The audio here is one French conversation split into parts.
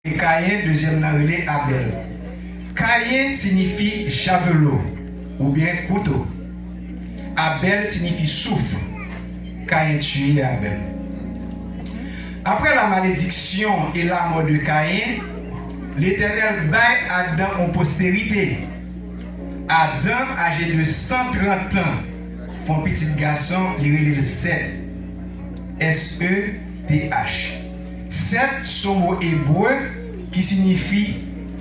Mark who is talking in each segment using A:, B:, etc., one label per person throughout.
A: Caïn, deuxième narré Abel. Caïn signifie javelot ou bien couteau. Abel signifie souffle. Caïn tue Abel. Après la malédiction et la mort de Caïn, l'Éternel baille Adam en postérité. Adam, âgé de 130 ans, font petit garçon, il est Seth. S-E-T-H. Seth, son mot hébreu qui signifie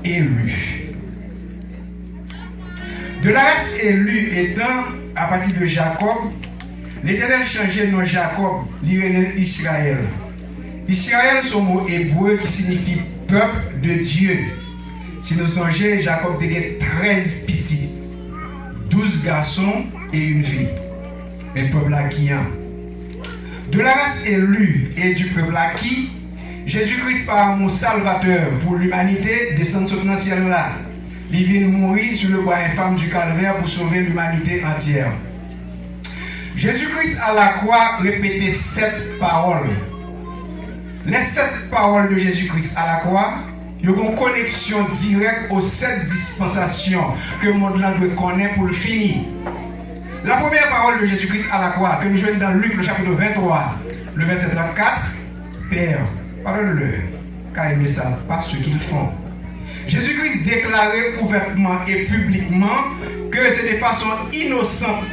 A: élu. De la race élue étant à partir de Jacob, l'Éternel changeait le nom Jacob, l'Israël Israël. Israël, son mot hébreu qui signifie peuple de Dieu. Si nous songeons, Jacob avait 13 petits, 12 garçons et une fille. Mais peuple acquis. De la race élue et du peuple acquis, Jésus-Christ par mon salvateur pour l'humanité descend sur le ciel là. Il vient mourir sur le bois infâme du calvaire pour sauver l'humanité entière. Jésus-Christ à la croix répétait 7 paroles. Les 7 paroles de Jésus-Christ à la croix, il y a une connexion directe aux 7 dispensations que le monde doit connaître pour le finir. La première parole de Jésus-Christ à la croix, que nous jouons dans Luc, le chapitre 23, le verset 34, Père, pardonne-leur, car ils ne savent pas ce qu'ils font. Jésus-Christ déclarait ouvertement et publiquement que c'est de façon innocente.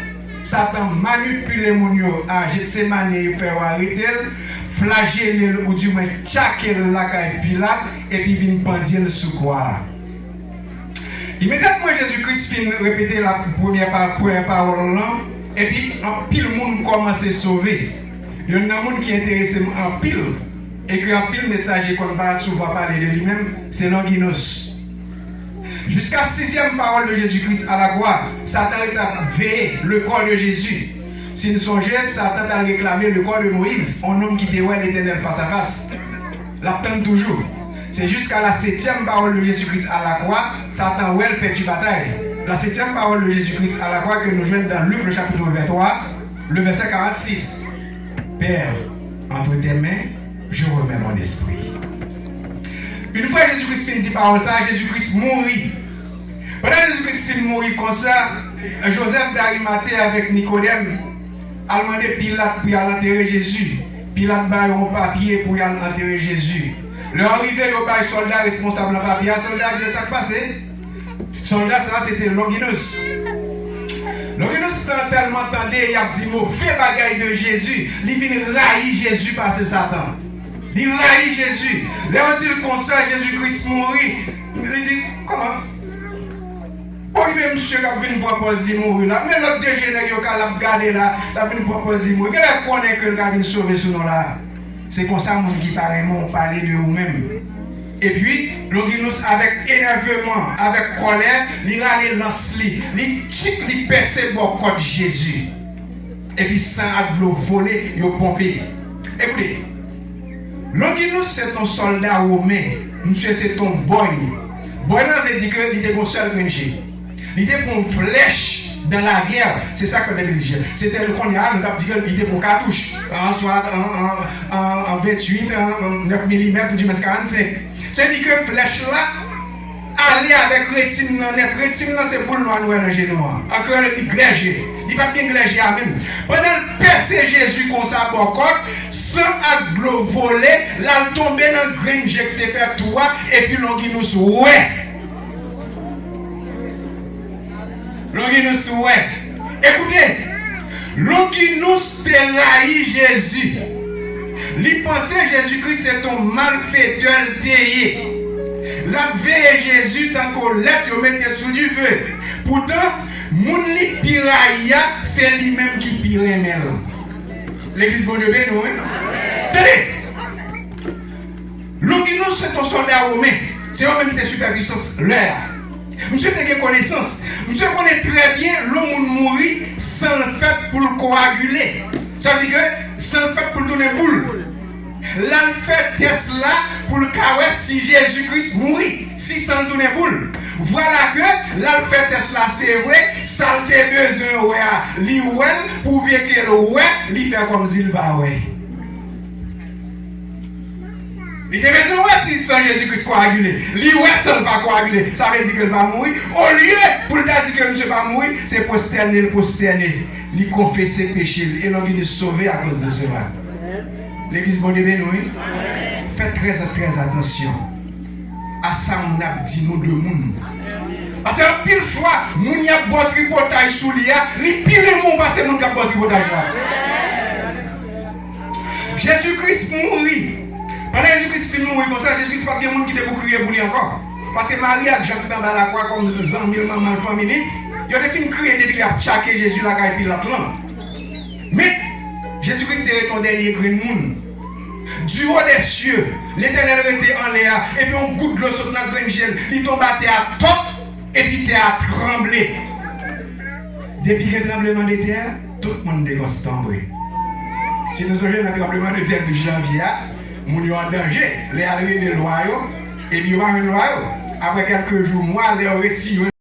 A: Satan manipule les gens à Gethsemane et faire arrêter, flageller ou du moins tchaquer la caille Pilate et puis venir pendir sous croix. Immédiatement Jésus-Christ finit de répéter la première parole et puis un pile monde commence à sauver. Il y a un monde qui est intéressé en pile et que un pile messager qu'on va souvent parler de lui-même, c'est Longinos. Jusqu'à la 6e parole de Jésus-Christ à la croix, Satan a veillé le corps de Jésus. Si nous songeons, Satan a réclamé le corps de Moïse, un homme qui dévoile l'Éternel face à face. L'attend toujours. C'est jusqu'à la 7e parole de Jésus-Christ à la croix, Satan ouel perd bataille. La 7e parole de Jésus-Christ à la croix que nous jouons dans Luc le chapitre 23, le verset 46. Père, entre tes mains, je remets mon esprit. Une fois Jésus-Christ finit parole ça, Jésus-Christ mourit. Pendant que Jésus-Christ finit mourir comme ça, Joseph d'Arimathée avec Nicodème a demandé Pilate pour aller enterrer Jésus. Pilate a un papier pour aller enterrer Jésus. Leur arrivée, il y a un soldat responsable dans le papier. Le soldat dit ça qui passé. Le soldat, ça c'était Longinus. Longinus tellement entendu, il a dit mauvais bagaille de Jésus. Il vient railler Jésus par ses Satan. Il raille Jésus. Là, on dit comme ça, Jésus-Christ mourit. Il dit, comment? Pourquoi monsieur a venu proposer de mourir là? Mais l'autre dégénère qui a regardé là, il a venu proposer de mourir. Qu'est-ce qu'on est que le gars vient sauver ce nom-là? C'est comme ça qui parlement parler de vous-même. Et puis, Longinus avec énervement, avec colère, il râle lance-li, il chic, il perce pour code Jésus. Et puis, sans aglo volé, il pompé. Écoutez, Longinus c'est un soldat romain, monsieur c'est un boy. Boy, on veut dire qu'il était un seul rangé. Il était pour une flèche dans la guerre, c'est ça qu'on a dit. C'était le qu'on a dit qu'il était pour cartouche, soit en 28, en 9 mm, du 45. C'est-à-dire que flèche là, aller avec rétine, rétine c'est pour le noir dans le genou. Encore le petit glégé, il n'y a pas de glégé à même. Pendant le percer Jésus comme ça pour côte, sans aglo voler, là tomber dans le grain que tu fait toi, et puis Longinus ouais. Longinus ouais. Écoutez, Longinus trahi Jésus. Il pensait Jésus-Christ c'est un malfaiteur déié. La veille Jésus tant qu'on l'aide, il mettait sous du feu. Pourtant, mon li pirailla, c'est lui-même qui pirait mel. L'église bon Dieu béni, oui. Tenez. Longinus c'est un soldat romain. C'est eux-mêmes qui étaient superpuissance. L'air. Monsieur a des connaissances. Monsieur connaît très bien l'homme mourir sans le fait pour le coaguler. Ça veut dire que sans le fait pour le tourner boule. Là, fait Tesla pour le cas si Jésus-Christ mourit, si sans le tourner boule. Voilà que là, fait Tesla, c'est vrai, ça a besoin de l'ouel pour vérifier le ouais, il fait comme s'il va ouais. Il était besoin si sans Jésus-Christ coagulé. Lui, ouais, sans pas coaguler. Ça veut dire qu'il va mourir. Au lieu pour lui dire que monsieur va mourir, c'est prosterner, lui confesser péché et l'on vient sauver à cause de cela. L'église bon Dieu oui. Faites très attention à ça on a dit nous de monde. Parce que pile fois, moun y a bon tripotage sous l'IA, li pile moun parce que moun a bon tripotage là. Jésus-Christ mourit. Pendant que Jésus-Christ mourit comme ça, Jésus-Christ pas bien moun qui te pour crier pour lui encore. Parce que Marie a Jacques dans la croix comme 100 000 mamans de famille, il a fait crier depuis qu'il a tchaké Jésus là et puis l'autre là. Mais Jésus-Christ est ton dernier grand monde. Du haut des cieux, l'Éternel était en l'air, et puis on goutte de l'eau sur notre grain gel, il tombe à terre à top, et puis terre à trembler. Depuis le tremblement de terre, tout le monde est constant. Si nous sommes dans le tremblement de terre de janvier, nous sommes en danger, les arrivées des loyaux, et puis il y a un loyau. Après quelques jours, moi, les récits.